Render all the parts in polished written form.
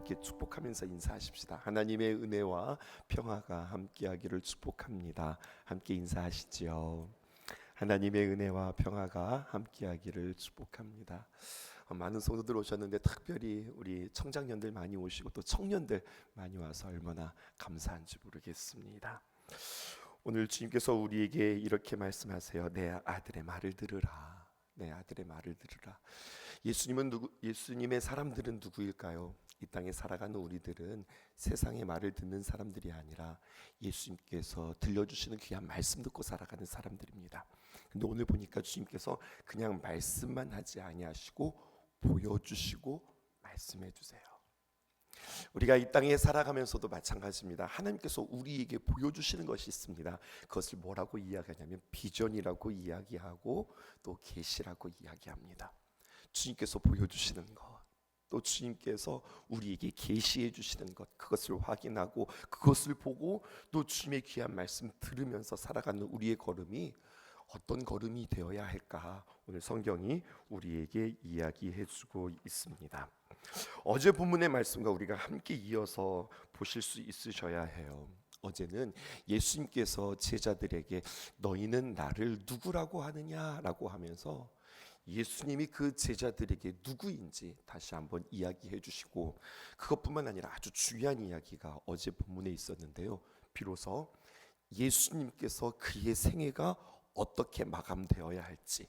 함께 축복하면서 인사하십시다. 하나님의 은혜와 평화가 함께하기를 축복합니다. 함께 인사하시지요. 하나님의 은혜와 평화가 함께하기를 축복합니다. 많은 성도들 오셨는데 특별히 우리 청장년들 많이 오시고 또 청년들 많이 와서 얼마나 감사한지 모르겠습니다. 오늘 주님께서 우리에게 이렇게 말씀하세요. 내 아들의 말을 들으라. 내 아들의 말을 들으라. 예수님의 사람들은 누구일까요? 이 땅에 살아가는 우리들은 세상의 말을 듣는 사람들이 아니라 예수님께서 들려주시는 귀한 말씀 듣고 살아가는 사람들입니다. 근데 오늘 보니까 주님께서 그냥 말씀만 하지 아니하시고 보여주시고 말씀해 주세요. 우리가 이 땅에 살아가면서도 마찬가지입니다. 하나님께서 우리에게 보여주시는 것이 있습니다. 그것을 뭐라고 이야기하냐면 비전이라고 이야기하고 또 계시라고 이야기합니다. 주님께서 보여주시는 것, 또 주님께서 우리에게 계시해 주시는 것, 그것을 확인하고 그것을 보고 또 주님의 귀한 말씀 들으면서 살아가는 우리의 걸음이 어떤 걸음이 되어야 할까? 오늘 성경이 우리에게 이야기해 주고 있습니다. 어제 본문의 말씀과 우리가 함께 이어서 보실 수 있으셔야 해요. 어제는 예수님께서 제자들에게 너희는 나를 누구라고 하느냐라고 하면서 예수님이 그 제자들에게 누구인지 다시 한번 이야기해 주시고, 그것뿐만 아니라 아주 중요한 이야기가 어제 본문에 있었는데요. 비로소 예수님께서 그의 생애가 어떻게 마감되어야 할지,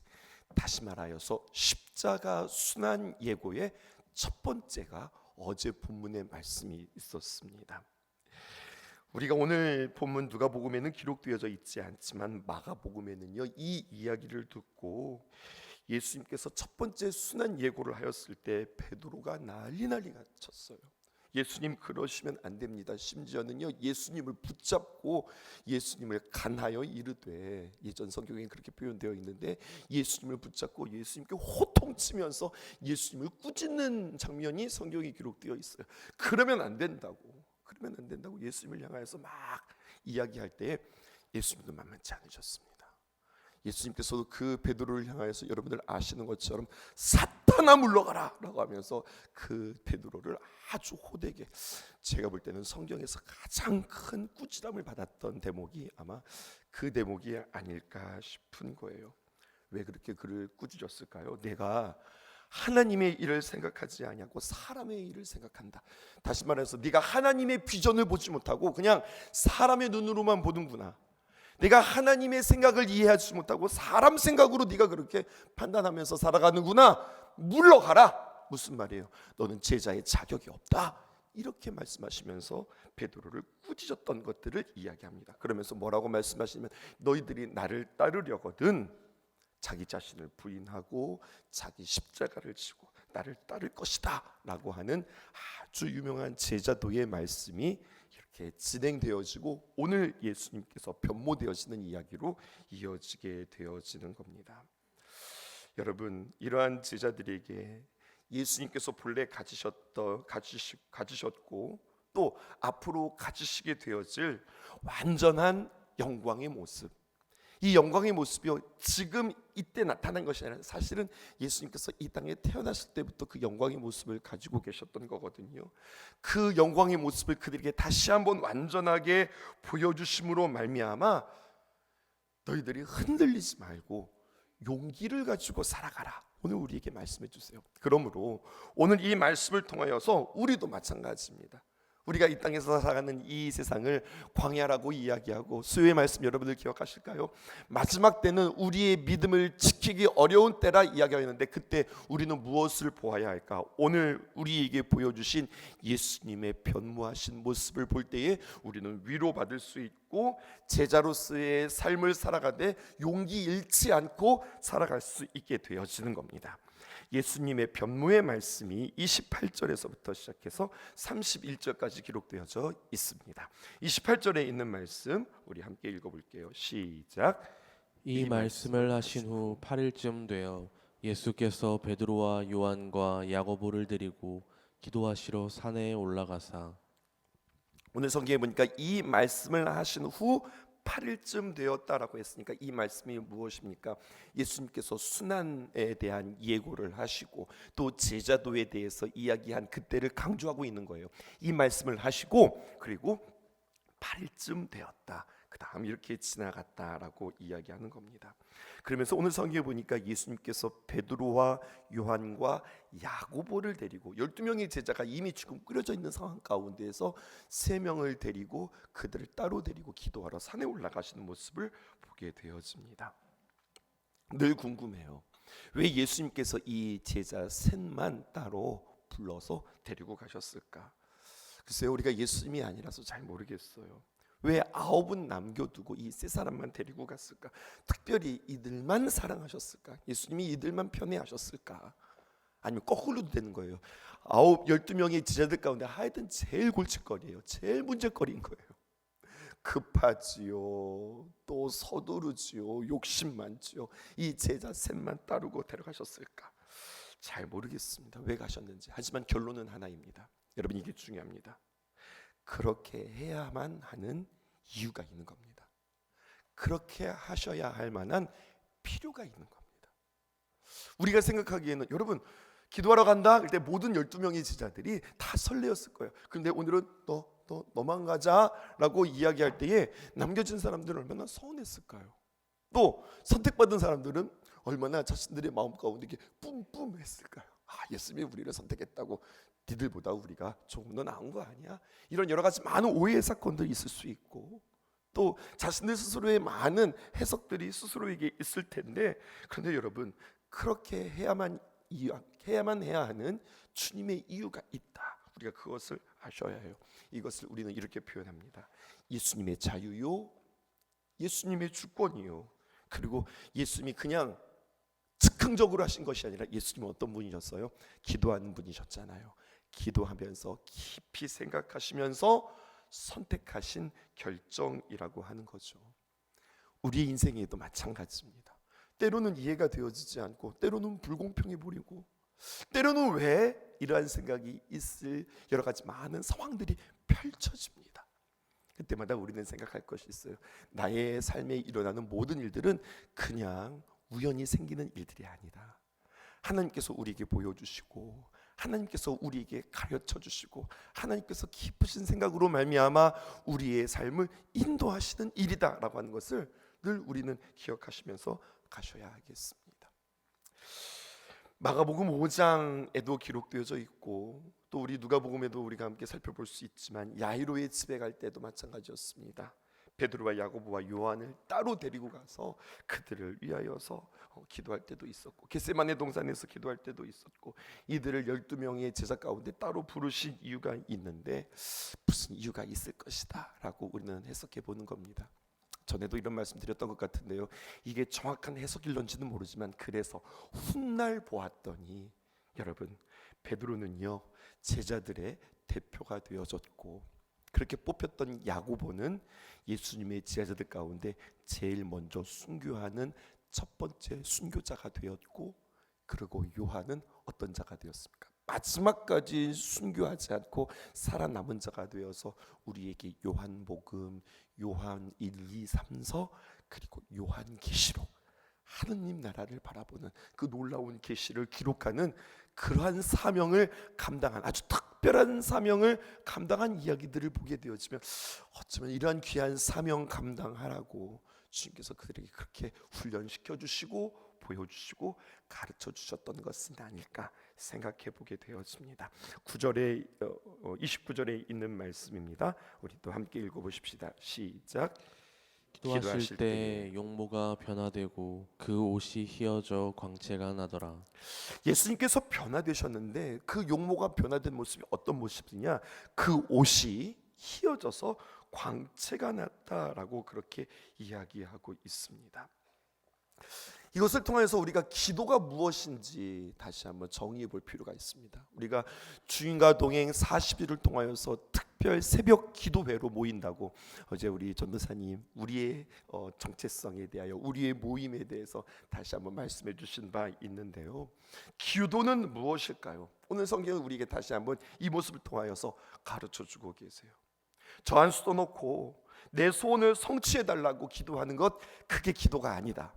다시 말하여서 십자가 순환 예고의 첫 번째가 어제 본문의 말씀이 있었습니다. 우리가 오늘 본문 누가복음에는 기록되어져 있지 않지만 마가복음에는요, 이 이야기를 듣고 예수님께서 첫 번째 순환 예고를 하였을 때 베드로가 난리가 쳤어요. 예수님 그러시면 안 됩니다. 심지어는요, 예수님을 붙잡고 예수님을 간하여 이르되, 예전 성경에 그렇게 표현되어 있는데 예수님을 붙잡고 예수님께 호통치면서 예수님을 꾸짖는 장면이 성경에 기록되어 있어요. 그러면 안 된다고 예수님을 향하여서 막 이야기할 때 예수님도 만만치 않으셨습니다. 예수님께서도 그 베드로를 향하여서 여러분들 아시는 것처럼 사탄아 물러가라 라고 하면서 그 베드로를 아주 호되게, 제가 볼 때는 성경에서 가장 큰 꾸지람을 받았던 대목이 아마 그 대목이 아닐까 싶은 거예요. 왜 그렇게 그를 꾸짖었을까요? 내가 하나님의 일을 생각하지 아니하고 사람의 일을 생각한다. 다시 말해서 네가 하나님의 비전을 보지 못하고 그냥 사람의 눈으로만 보는구나. 내가 하나님의 생각을 이해하지 못하고 사람 생각으로 네가 그렇게 판단하면서 살아가는구나. 물러가라. 무슨 말이에요? 너는 제자의 자격이 없다. 이렇게 말씀하시면서 베드로를 꾸짖었던 것들을 이야기합니다. 그러면서 뭐라고 말씀하시냐면 너희들이 나를 따르려거든 자기 자신을 부인하고 자기 십자가를 지고 나를 따를 것이다 라고 하는 아주 유명한 제자도의 말씀이 이렇게 진행되어지고 오늘 예수님께서 변모되어지는 이야기로 이어지게 되어지는 겁니다. 여러분, 이러한 제자들에게 예수님께서 본래 가지셨고 또 앞으로 가지시게 되어질 완전한 영광의 모습, 이 영광의 모습이 지금 이때 나타난 것이 아니라 사실은 예수님께서 이 땅에 태어났을 때부터 그 영광의 모습을 가지고 계셨던 거거든요. 그 영광의 모습을 그들에게 다시 한번 완전하게 보여주심으로 말미암아 너희들이 흔들리지 말고 용기를 가지고 살아가라. 오늘 우리에게 말씀해 주세요. 그러므로 오늘 이 말씀을 통하여서 우리도 마찬가지입니다. 우리가 이 땅에서 살아가는 이 세상을 광야라고 이야기하고, 수요의 말씀 여러분들 기억하실까요? 마지막 때는 우리의 믿음을 지키기 어려운 때라 이야기하였는데 그때 우리는 무엇을 보아야 할까? 오늘 우리에게 보여주신 예수님의 변모하신 모습을 볼 때에 우리는 위로받을 수 있고 제자로서의 삶을 살아가되 용기 잃지 않고 살아갈 수 있게 되어지는 겁니다. 예수님의 변모의 말씀이 28절에서부터 시작해서 31절까지 기록되어져 있습니다. 28절에 있는 말씀 우리 함께 읽어볼게요. 시작. 이 말씀을 하신 후 8일쯤 되어 예수께서 베드로와 요한과 야고보를 데리고 기도하시러 산에 올라가사. 오늘 성경에 보니까 이 말씀을 하신 후 8일쯤 되었다라고 했으니까 이 말씀이 무엇입니까? 예수님께서 순환에 대한 예고를 하시고 또 제자도에 대해서 이야기한 그때를 강조하고 있는 거예요. 이 말씀을 하시고 그리고 8일쯤 되었다. 그 다음 이렇게 지나갔다라고 이야기하는 겁니다. 그러면서 오늘 성경에 보니까 예수님께서 베드로와 요한과 야고보를 데리고 12명의 제자가 이미 지금 끓여져 있는 상황 가운데에서 3명을 데리고 그들을 따로 데리고 기도하러 산에 올라가시는 모습을 보게 되어집니다. 늘 궁금해요. 왜 예수님께서 이 제자 셋만 따로 불러서 데리고 가셨을까? 글쎄요, 우리가 예수님이 아니라서 잘 모르겠어요. 왜 9은 남겨두고 이 3사람만 데리고 갔을까? 특별히 이들만 사랑하셨을까? 예수님이 이들만 편애하셨을까? 아니면 거꾸로도 되는 거예요. 12명의 제자들 가운데 하여튼 제일 골칫거리예요. 제일 문제거리인 거예요. 급하지요, 또 서두르지요, 욕심 많지요. 이 제자 셋만 따르고 데려가셨을까? 잘 모르겠습니다. 왜 가셨는지. 하지만 결론은 하나입니다. 여러분, 이게 중요합니다. 그렇게 해야만 하는 이유가 있는 겁니다. 그렇게 하셔야 할 만한 필요가 있는 겁니다. 우리가 생각하기에는 여러분 기도하러 간다 그때 모든 12명의 제자들이 다 설레었을 거예요. 그런데 오늘은 너만 가자라고 이야기할 때에 남겨진 사람들은 얼마나 서운했을까요? 또 선택받은 사람들은 얼마나 자신들의 마음 가운데 이렇게 뿜뿜했을까요? 예수님이 우리를 선택했다고 니들보다 우리가 조금 더 나은 거 아니야? 이런 여러 가지 많은 오해의 사건들이 있을 수 있고 또 자신들 스스로의 많은 해석들이 스스로에게 있을 텐데, 그런데 여러분 그렇게 해야만 해야 하는 주님의 이유가 있다. 우리가 그것을 아셔야 해요. 이것을 우리는 이렇게 표현합니다. 예수님의 자유요, 예수님의 주권이요. 그리고 예수님이 그냥 즉흥적으로 하신 것이 아니라 예수님은 어떤 분이셨어요? 기도하는 분이셨잖아요. 기도하면서 깊이 생각하시면서 선택하신 결정이라고 하는 거죠. 우리의 인생에도 마찬가지입니다. 때로는 이해가 되어지지 않고 때로는 불공평해 보이고 때로는 왜 이러한 생각이 있을 여러 가지 많은 상황들이 펼쳐집니다. 그때마다 우리는 생각할 것이 있어요. 나의 삶에 일어나는 모든 일들은 그냥 우연히 생기는 일들이 아니다. 하나님께서 우리에게 보여주시고 하나님께서 우리에게 가르쳐 주시고 하나님께서 깊으신 생각으로 말미암아 우리의 삶을 인도하시는 일이다라고 하는 것을 늘 우리는 기억하시면서 가셔야 하겠습니다. 마가복음 5장에도 기록되어져 있고 또 우리 누가복음에도 우리가 함께 살펴볼 수 있지만 야이로의 집에 갈 때도 마찬가지였습니다. 베드로와 야고보와 요한을 따로 데리고 가서 그들을 위하여서 기도할 때도 있었고 겟세마네 동산에서 기도할 때도 있었고 이들을 12명의 제자 가운데 따로 부르신 이유가 있는데 무슨 이유가 있을 것이다 라고 우리는 해석해 보는 겁니다. 전에도 이런 말씀 드렸던 것 같은데요, 이게 정확한 해석일런지는 모르지만 그래서 훗날 보았더니 여러분 베드로는요 제자들의 대표가 되어졌고 그렇게 뽑혔던 야고보는 예수님의 제자들 가운데 제일 먼저 순교하는 첫 번째 순교자가 되었고, 그리고 요한은 어떤 자가 되었습니까? 마지막까지 순교하지 않고 살아남은 자가 되어서 우리에게 요한복음, 요한 1, 2, 3서 그리고 요한계시록 하느님 나라를 바라보는 그 놀라운 계시를 기록하는 그러한 사명을 감당한 아주 특별한 사명을 감당한 이야기들을 보게 되어지면 어쩌면 이러한 귀한 사명 감당하라고 주님께서 그들에게 그렇게 훈련시켜 주시고 보여주시고 가르쳐 주셨던 것은 아닐까 생각해 보게 되었습니다. 29절에 있는 말씀입니다. 우리 또 함께 읽어보십시다. 시작. 기도하실 때 용모가 변화되고 그 옷이 휘어져 광채가 나더라. 예수님께서 변화되셨는데 그 용모가 변화된 모습이 어떤 모습이냐? 그 옷이 휘어져서 광채가 났다라고 그렇게 이야기하고 있습니다. 이것을 통해서 우리가 기도가 무엇인지 다시 한번 정의해 볼 필요가 있습니다. 우리가 주인과 동행 40일을 통하여서 특별 새벽 기도회로 모인다고 어제 우리 전도사님 우리의 정체성에 대하여 우리의 모임에 대해서 다시 한번 말씀해 주신 바 있는데요, 기도는 무엇일까요? 오늘 성경은 우리에게 다시 한번 이 모습을 통하여서 가르쳐 주고 계세요. 저 한 수도 놓고 내 소원을 성취해달라고 기도하는 것, 그게 기도가 아니다.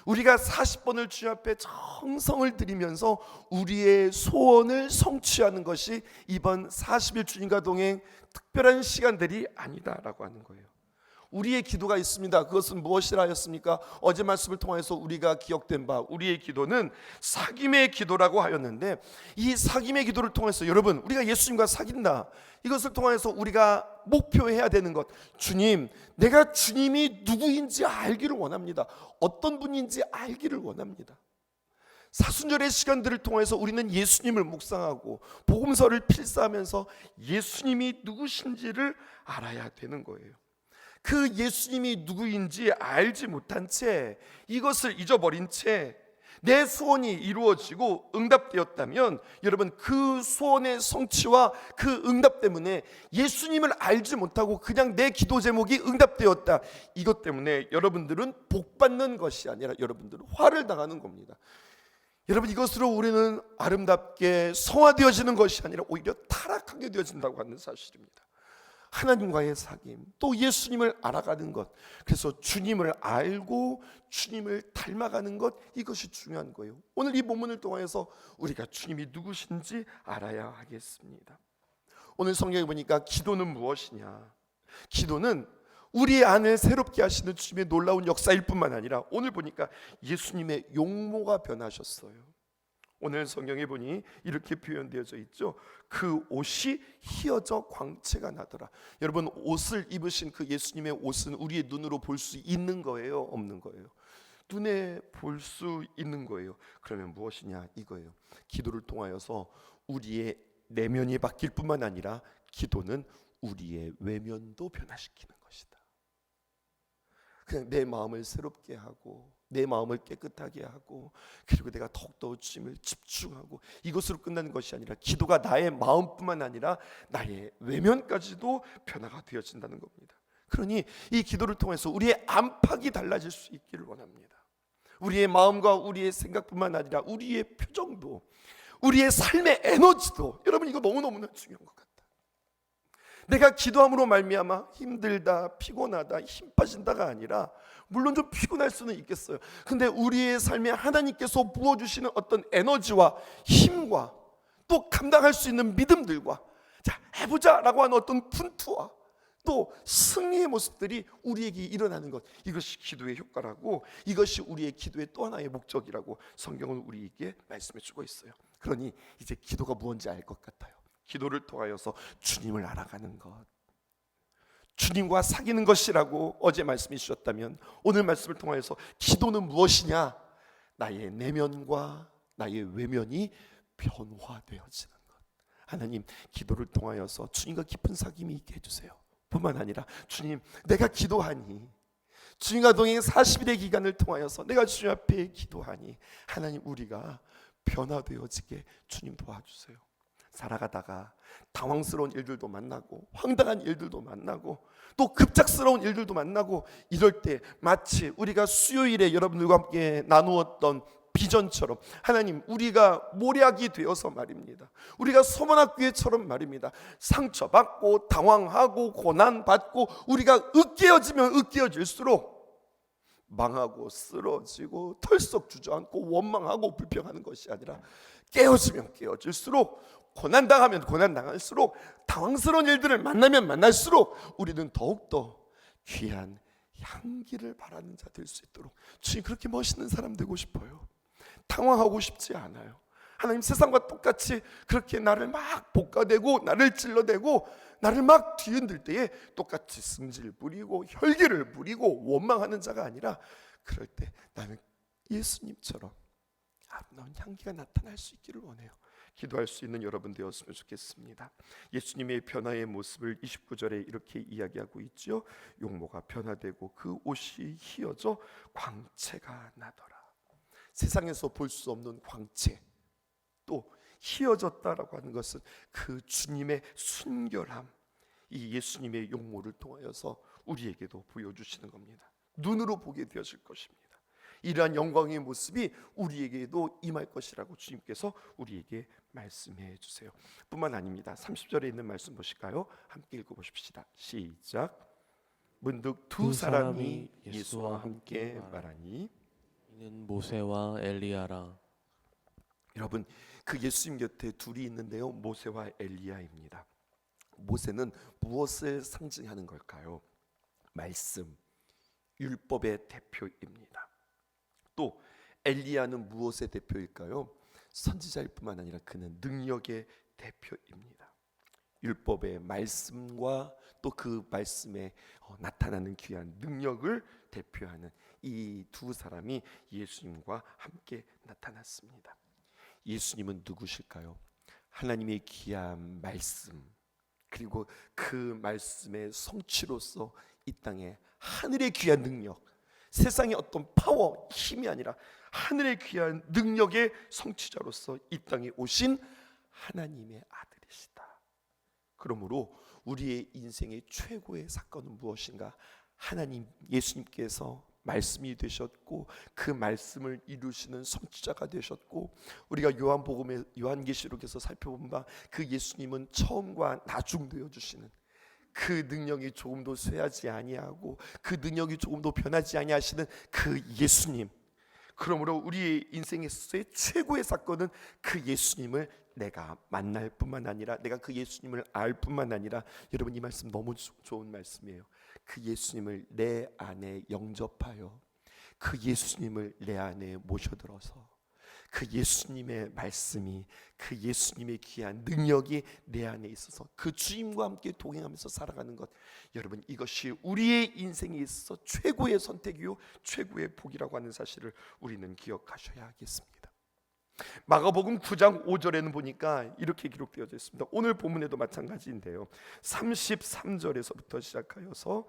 우리가 40번을 주님 앞에 정성을 들이면서 우리의 소원을 성취하는 것이 이번 40일 주님과 동행 특별한 시간들이 아니다라고 하는 거예요. 우리의 기도가 있습니다. 그것은 무엇이라 하였습니까? 어제 말씀을 통해서 우리가 기억된 바, 우리의 기도는 사귐의 기도라고 하였는데, 이 사귐의 기도를 통해서 여러분, 우리가 예수님과 사귄다, 이것을 통해서 우리가 목표해야 되는 것, 주님, 내가 주님이 누구인지 알기를 원합니다. 어떤 분인지 알기를 원합니다. 사순절의 시간들을 통해서 우리는 예수님을 묵상하고 복음서를 필사하면서 예수님이 누구신지를 알아야 되는 거예요. 그 예수님이 누구인지 알지 못한 채, 이것을 잊어버린 채 내 소원이 이루어지고 응답되었다면, 여러분, 그 소원의 성취와 그 응답 때문에 예수님을 알지 못하고 그냥 내 기도 제목이 응답되었다, 이것 때문에 여러분들은 복받는 것이 아니라 여러분들은 화를 당하는 겁니다. 여러분, 이것으로 우리는 아름답게 성화되어지는 것이 아니라 오히려 타락하게 되어진다고 하는 사실입니다. 하나님과의 사귐, 또 예수님을 알아가는 것, 그래서 주님을 알고 주님을 닮아가는 것, 이것이 중요한 거예요. 오늘 이 본문을 통해서 우리가 주님이 누구신지 알아야 하겠습니다. 오늘 성경에 보니까 기도는 무엇이냐, 기도는 우리 안을 새롭게 하시는 주님의 놀라운 역사일 뿐만 아니라 오늘 보니까 예수님의 용모가 변하셨어요. 오늘 성경에 보니 이렇게 표현되어져 있죠. 그 옷이 휘어져 광채가 나더라. 여러분, 옷을 입으신 그 예수님의 옷은 우리의 눈으로 볼 수 있는 거예요, 없는 거예요? 눈에 볼 수 있는 거예요. 그러면 무엇이냐, 이거예요. 기도를 통하여서 우리의 내면이 바뀔 뿐만 아니라 기도는 우리의 외면도 변화시키는 것이다. 그냥 내 마음을 새롭게 하고 내 마음을 깨끗하게 하고, 그리고 내가 더욱더 주님을 집중하고, 이것으로 끝나는 것이 아니라 기도가 나의 마음뿐만 아니라 나의 외면까지도 변화가 되어진다는 겁니다. 그러니 이 기도를 통해서 우리의 안팎이 달라질 수 있기를 원합니다. 우리의 마음과 우리의 생각뿐만 아니라 우리의 표정도, 우리의 삶의 에너지도, 여러분, 이거 너무너무나 중요한 것 같아요. 내가 기도함으로 말미암아 힘들다, 피곤하다, 힘 빠진다가 아니라, 물론 좀 피곤할 수는 있겠어요. 근데 우리의 삶에 하나님께서 부어주시는 어떤 에너지와 힘과 또 감당할 수 있는 믿음들과, 자, 해보자 라고 하는 어떤 분투와 또 승리의 모습들이 우리에게 일어나는 것, 이것이 기도의 효과라고, 이것이 우리의 기도의 또 하나의 목적이라고 성경은 우리에게 말씀해 주고 있어요. 그러니 이제 기도가 무엇인지 알 것 같아요. 기도를 통하여서 주님을 알아가는 것, 주님과 사귀는 것이라고 어제 말씀해 주셨다면, 오늘 말씀을 통하여서 기도는 무엇이냐, 나의 내면과 나의 외면이 변화되어지는 것. 하나님, 기도를 통하여서 주님과 깊은 사귐이 있게 해주세요. 뿐만 아니라, 주님, 내가 기도하니, 주님과 동행 40일의 기간을 통하여서 내가 주님 앞에 기도하니, 하나님, 우리가 변화되어지게 주님 도와주세요. 살아가다가 당황스러운 일들도 만나고 황당한 일들도 만나고 또 급작스러운 일들도 만나고, 이럴 때 마치 우리가 수요일에 여러분들과 함께 나누었던 비전처럼, 하나님, 우리가 모략이 되어서 말입니다, 우리가 서문학교회처럼 말입니다, 상처받고 당황하고 고난받고 우리가 으깨어지면 으깨어질수록 망하고 쓰러지고 털썩 주저앉고 원망하고 불평하는 것이 아니라, 깨어지면 깨어질수록, 고난당하면 고난당할수록, 당황스러운 일들을 만나면 만날수록 우리는 더욱더 귀한 향기를 바라는 자 될 수 있도록, 주님, 그렇게 멋있는 사람 되고 싶어요. 당황하고 싶지 않아요. 하나님, 세상과 똑같이 그렇게 나를 막 볶아대고 나를 찔러대고 나를 막 뒤흔들 때에 똑같이 승질 부리고 혈기를 부리고 원망하는 자가 아니라, 그럴 때 나는 예수님처럼 아름다운 향기가 나타날 수 있기를 원해요. 기도할 수 있는 여러분 되었으면 좋겠습니다. 예수님의 변화의 모습을 29절에 이렇게 이야기하고 있죠. 용모가 변화되고 그 옷이 휘어져 광채가 나더라. 세상에서 볼 수 없는 광채, 또 휘어졌다라고 하는 것은 그 주님의 순결함, 이 예수님의 용모를 통하여서 우리에게도 보여주시는 겁니다. 눈으로 보게 되어질 것입니다. 이러한 영광의 모습이 우리에게도 임할 것이라고 주님께서 우리에게 말씀해 주세요. 뿐만 아닙니다. 30절에 있는 말씀 보실까요? 함께 읽어보십시다. 시작. 문득 두 사람이 예수와 함께 말하니, 이는 모세와 엘리야라. 여러분, 그 예수님 곁에 둘이 있는데요, 모세와 엘리야입니다. 모세는 무엇을 상징하는 걸까요? 말씀, 율법의 대표입니다. 또 엘리야는 무엇의 대표일까요? 선지자일 뿐만 아니라 그는 능력의 대표입니다. 율법의 말씀과 또 그 말씀에 나타나는 귀한 능력을 대표하는 이 두 사람이 예수님과 함께 나타났습니다. 예수님은 누구실까요? 하나님의 귀한 말씀, 그리고 그 말씀의 성취로서 이 땅에 하늘의 귀한 능력, 세상의 어떤 파워, 힘이 아니라 하늘의 귀한 능력의 성취자로서 이 땅에 오신 하나님의 아들이시다. 그러므로 우리의 인생의 최고의 사건은 무엇인가? 하나님, 예수님께서 말씀이 되셨고 그 말씀을 이루시는 성취자가 되셨고, 우리가 요한복음의 요한계시록에서 살펴본 바 그 예수님은 처음과 나중되어 주시는 그 능력이 조금도 쇠하지 아니하고 그 능력이 조금도 변하지 아니하시는 그 예수님. 그러므로 우리의 인생에서의 최고의 사건은 그 예수님을 내가 만날 뿐만 아니라, 내가 그 예수님을 알 뿐만 아니라, 여러분 이 말씀 너무 좋은 말씀이에요. 그 예수님을 내 안에 영접하여 그 예수님을 내 안에 모셔들어서 그 예수님의 말씀이, 그 예수님의 귀한 능력이 내 안에 있어서 그 주님과 함께 동행하면서 살아가는 것, 여러분 이것이 우리의 인생에 있어서 최고의 선택이요 최고의 복이라고 하는 사실을 우리는 기억하셔야 하겠습니다. 마가복음 9장 5절에는 보니까 이렇게 기록되어져 있습니다. 오늘 본문에도 마찬가지인데요, 33절에서부터 시작하여서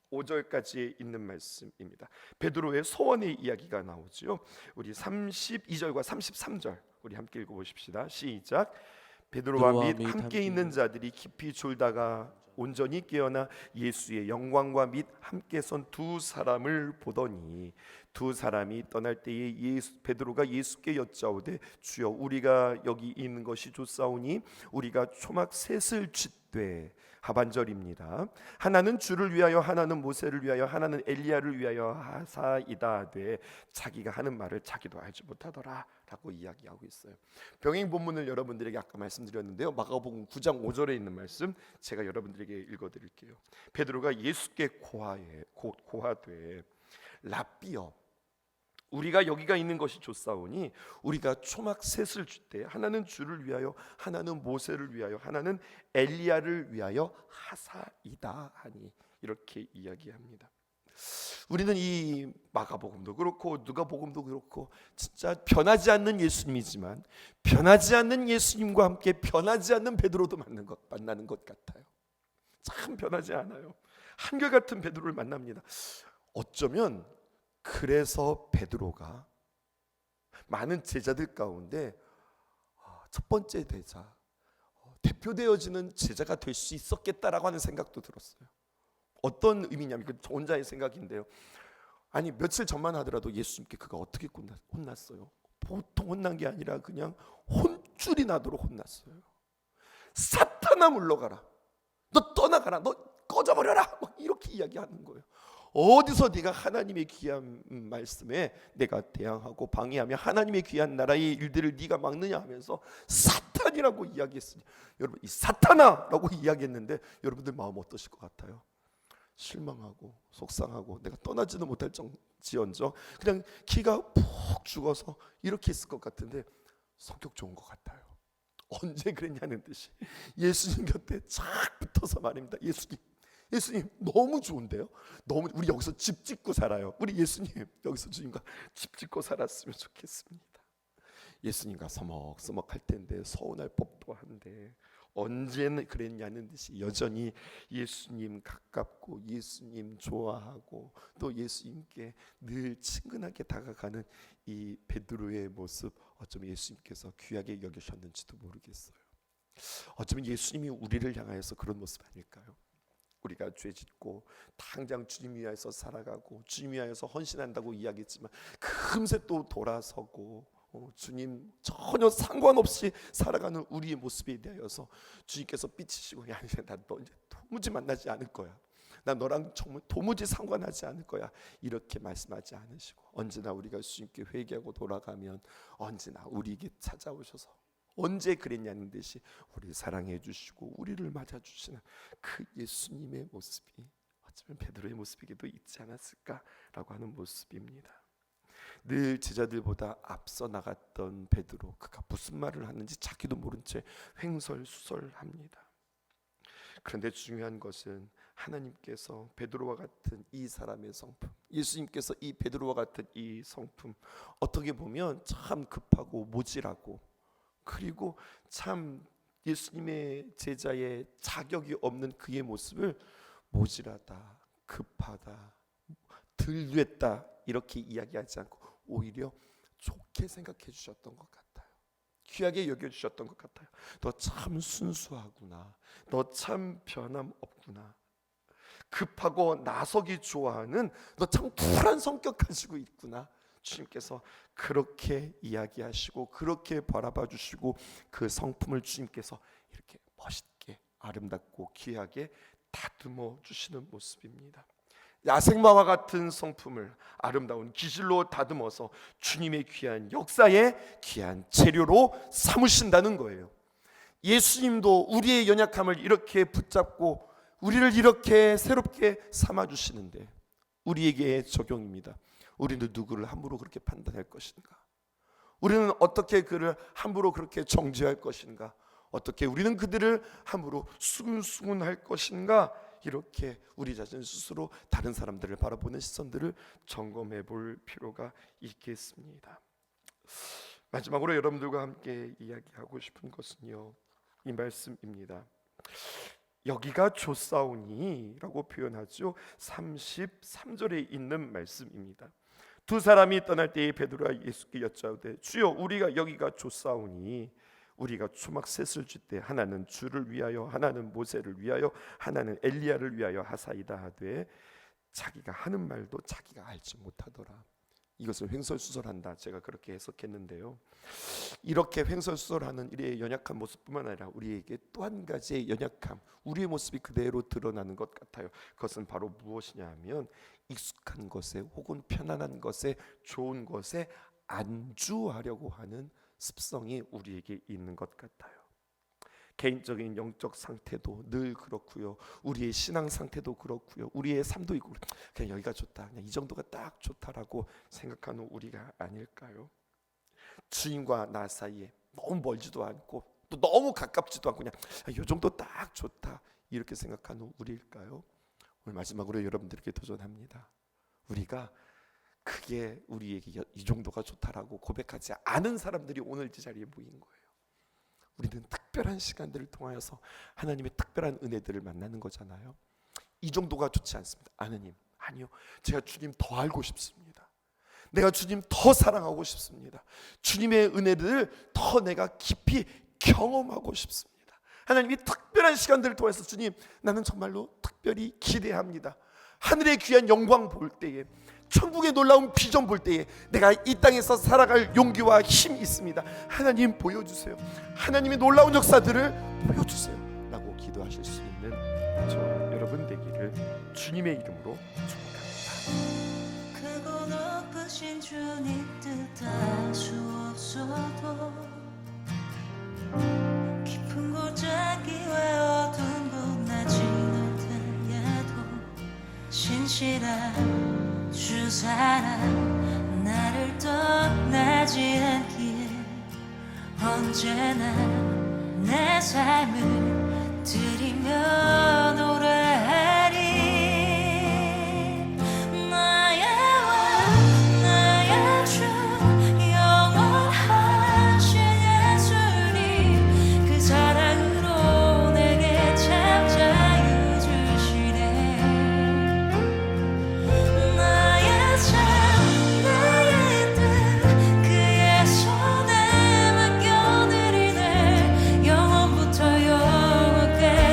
35절까지 있는 말씀입니다. 베드로의 소원의 이야기가 나오죠. 우리 32절과 33절 우리 함께 읽어보십시다. 시작. 베드로와 및 함께 있는 자들이 깊이 졸다가 온전히 깨어나 예수의 영광과 및 함께 선 두 사람을 보더니, 두 사람이 떠날 때에 베드로가 예수께 여짜오되, 주여 우리가 여기 있는 것이 좋사오니 우리가 초막 셋을 짓되, 하반절입니다. 하나는 주를 위하여, 하나는 모세를 위하여, 하나는 엘리야를 위하여 하사이다되, 자기가 하는 말을 자기도 알지 못하더라 라고 이야기하고 있어요. 병행 본문을 여러분들에게 아까 말씀드렸는데요, 마가복음 9장 5절에 있는 말씀 제가 여러분들에게 읽어드릴게요. 베드로가 예수께 고하되, 랍비여 우리가 여기가 있는 것이 좋사오니 우리가 초막 셋을 쥐되, 하나는 주를 위하여, 하나는 모세를 위하여, 하나는 엘리야를 위하여 하사이다 하니, 이렇게 이야기합니다. 우리는 이 마가복음도 그렇고 누가복음도 그렇고 진짜 변하지 않는 예수님이지만, 변하지 않는 예수님과 함께 변하지 않는 베드로도 만나는 것 같아요. 참 변하지 않아요. 한결같은 베드로를 만납니다. 어쩌면 그래서 베드로가 많은 제자들 가운데 첫 번째 제자, 대표되어지는 제자가 될 수 있었겠다라고 하는 생각도 들었어요. 어떤 의미냐면, 그 혼자의 생각인데요, 아니 며칠 전만 하더라도 예수님께 그가 어떻게 혼났어요? 보통 혼난 게 아니라 그냥 혼쭐이 나도록 혼났어요. 사탄아 물러가라, 너 떠나가라, 너 꺼져버려라, 막 이렇게 이야기하는 거예요. 어디서 네가 하나님의 귀한 말씀에 내가 대항하고 방해하며 하나님의 귀한 나라의 일들을 네가 막느냐 하면서 사탄이라고 이야기했으니, 여러분 이 사탄아라고 이야기했는데 여러분들 마음 어떠실 것 같아요? 실망하고 속상하고 내가 떠나지도 못할 지언정 그냥 기가 푹 죽어서 이렇게 있을 것 같은데, 성격 좋은 것 같아요. 언제 그랬냐는 듯이 예수님 곁에 착 붙어서 말입니다. 예수님 너무 좋은데요? 너무, 우리 여기서 집 짓고 살아요. 우리 예수님 여기서 주님과 집 짓고 살았으면 좋겠습니다. 예수님과 서먹서먹할 텐데, 서운할 법도 한데 언제는 그랬냐는 듯이 여전히 예수님 가깝고 예수님 좋아하고 또 예수님께 늘 친근하게 다가가는 이 베드로의 모습, 어쩌면 예수님께서 귀하게 여기셨는지도 모르겠어요. 어쩌면 예수님이 우리를 향하여서 그런 모습 아닐까요? 우리가 죄짓고 당장 주님 위하여서 살아가고 주님 위하여서 헌신한다고 이야기했지만 금세 또 돌아서고 주님 전혀 상관없이 살아가는 우리의 모습에 대하여서 주님께서 삐치시고 야 나 너 이제 도무지 만나지 않을 거야, 나 너랑 정말 도무지 상관하지 않을 거야, 이렇게 말씀하지 않으시고 언제나 우리가 주님께 회개하고 돌아가면 언제나 우리에게 찾아오셔서 언제 그랬냐는 듯이 우리를 사랑해 주시고 우리를 맞아 주시는 그 예수님의 모습이 어쩌면 베드로의 모습이기도 있지 않았을까라고 하는 모습입니다. 늘 제자들보다 앞서 나갔던 베드로, 그가 무슨 말을 하는지 자기도 모른 채 횡설수설합니다. 그런데 중요한 것은 하나님께서 베드로와 같은 이 사람의 성품, 예수님께서 이 베드로와 같은 이 성품, 어떻게 보면 참 급하고 모질하고 그리고 참 예수님의 제자의 자격이 없는 그의 모습을 모질하다, 급하다, 들됐다 이렇게 이야기하지 않고 오히려 좋게 생각해 주셨던 것 같아요. 귀하게 여겨주셨던 것 같아요. 너 참 순수하구나, 너 참 변함없구나, 급하고 나서기 좋아하는 너 참 쿨한 성격 가지고 있구나. 주님께서 그렇게 이야기하시고 그렇게 바라봐 주시고 그 성품을 주님께서 이렇게 멋있게 아름답고 귀하게 다듬어 주시는 모습입니다. 야생마와 같은 성품을 아름다운 기질로 다듬어서 주님의 귀한 역사의 귀한 재료로 삼으신다는 거예요. 예수님도 우리의 연약함을 이렇게 붙잡고 우리를 이렇게 새롭게 삼아주시는데 우리에게 적용입니다. 우리는 누구를 함부로 그렇게 판단할 것인가? 우리는 어떻게 그를 함부로 그렇게 정죄할 것인가? 어떻게 우리는 그들을 함부로 수근수근할 것인가? 이렇게 우리 자신 스스로 다른 사람들을 바라보는 시선들을 점검해 볼 필요가 있겠습니다. 마지막으로 여러분들과 함께 이야기하고 싶은 것은요, 이 말씀입니다. 여기가 좋사오니 라고 표현하죠. 33절에 있는 말씀입니다. 두 사람이 떠날 때에 베드로가 예수께 여짜오되 주여 우리가 여기가 좋사오니 우리가 초막셋을 줄 때 하나는 주를 위하여 하나는 모세를 위하여 하나는 엘리야를 위하여 하사이다 하되 자기가 하는 말도 자기가 알지 못하더라. 이것을 횡설수설한다, 제가 그렇게 해석했는데요. 이렇게 횡설수설하는 우리의 연약한 모습뿐만 아니라 우리에게 또 한 가지의 연약함, 우리의 모습이 그대로 드러나는 것 같아요. 그것은 바로 무엇이냐 하면 익숙한 것에 혹은 편안한 것에 좋은 것에 안주하려고 하는 습성이 우리에게 있는 것 같아요. 개인적인 영적 상태도 늘 그렇고요, 우리의 신앙 상태도 그렇고요, 우리의 삶도 있고, 그냥 여기가 좋다, 그냥 이 정도가 딱 좋다라고 생각하는 우리가 아닐까요? 주님과 나 사이에 너무 멀지도 않고 또 너무 가깝지도 않고 그냥 이 정도 딱 좋다 이렇게 생각하는 우리일까요? 오늘 마지막으로 여러분들에게 도전합니다. 우리가 그게 우리에게 이 정도가 좋다라고 고백하지 않은 사람들이 오늘 이 자리에 모인 거예요. 우리는 특별한 시간들을 통하여서 하나님의 특별한 은혜들을 만나는 거잖아요. 이 정도가 좋지 않습니다. 하나님, 아니요, 제가 주님 더 알고 싶습니다. 내가 주님 더 사랑하고 싶습니다. 주님의 은혜들을 더 내가 깊이 경험하고 싶습니다. 하나님이 특별한 시간들을 통해서 주님, 나는 정말로 특별히 기대합니다. 하늘의 귀한 영광 볼 때에, 천국의 놀라운 비전 볼 때에 내가 이 땅에서 살아갈 용기와 힘이 있습니다. 하나님 보여주세요. 하나님의 놀라운 역사들을 보여주세요 라고 기도하실 수 있는 저 여러분 되기를 주님의 이름으로 축복합니다. 크고 높으신 주님 뜻할 수 없어도 깊은 골짜기 왜 어두운 곳 낮은 어디에도 신실한 주 사랑 나를 떠나지 않기에 언제나 내 삶을 드리며 노래하리. 나의 왕 나의 주 영원하신 예수님 그 사랑으로 내게 참 자유 주시네. 나의 삶 나의 뜻 그의 손에 맡겨드리네. 영원부터 영원까지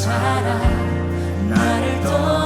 사랑 나를 또